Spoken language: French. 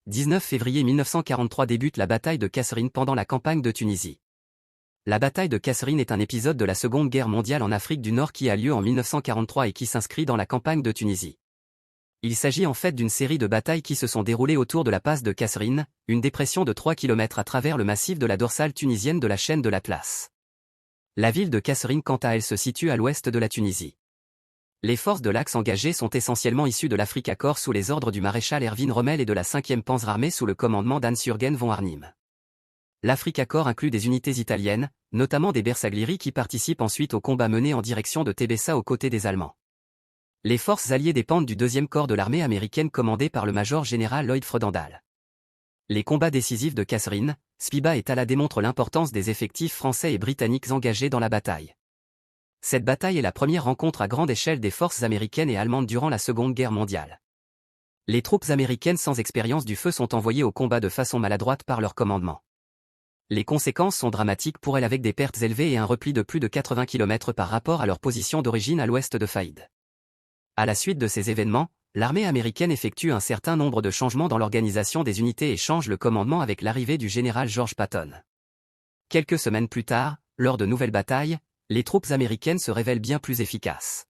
19 février 1943 débute la bataille de Kasserine pendant la campagne de Tunisie. La bataille de Kasserine est un épisode de la Seconde Guerre mondiale en Afrique du Nord qui a lieu en 1943 et qui s'inscrit dans la campagne de Tunisie. Il s'agit en fait d'une série de batailles qui se sont déroulées autour de la passe de Kasserine, une dépression de 3 km à travers le massif de la dorsale tunisienne de la chaîne de l'Atlas. La ville de Kasserine quant à elle se situe à l'ouest de la Tunisie. Les forces de l'Axe engagées sont essentiellement issues de l'Afrika Korps sous les ordres du maréchal Erwin Rommel et de la 5e Panzerarmée sous le commandement d'Hans-Jürgen von Arnim. L'Afrika Korps inclut des unités italiennes, notamment des Bersaglieri qui participent ensuite aux combats menés en direction de Tebessa aux côtés des Allemands. Les forces alliées dépendent du 2e corps de l'armée américaine commandé par le major général Lloyd Fredendall. Les combats décisifs de Kasserine, Spiba et Tala démontrent l'importance des effectifs français et britanniques engagés dans la bataille. Cette bataille est la première rencontre à grande échelle des forces américaines et allemandes durant la Seconde Guerre mondiale. Les troupes américaines sans expérience du feu sont envoyées au combat de façon maladroite par leur commandement. Les conséquences sont dramatiques pour elles avec des pertes élevées et un repli de plus de 80 km par rapport à leur position d'origine à l'ouest de Faïd. À la suite de ces événements, l'armée américaine effectue un certain nombre de changements dans l'organisation des unités et change le commandement avec l'arrivée du général George Patton. Quelques semaines plus tard, lors de nouvelles batailles, les troupes américaines se révèlent bien plus efficaces.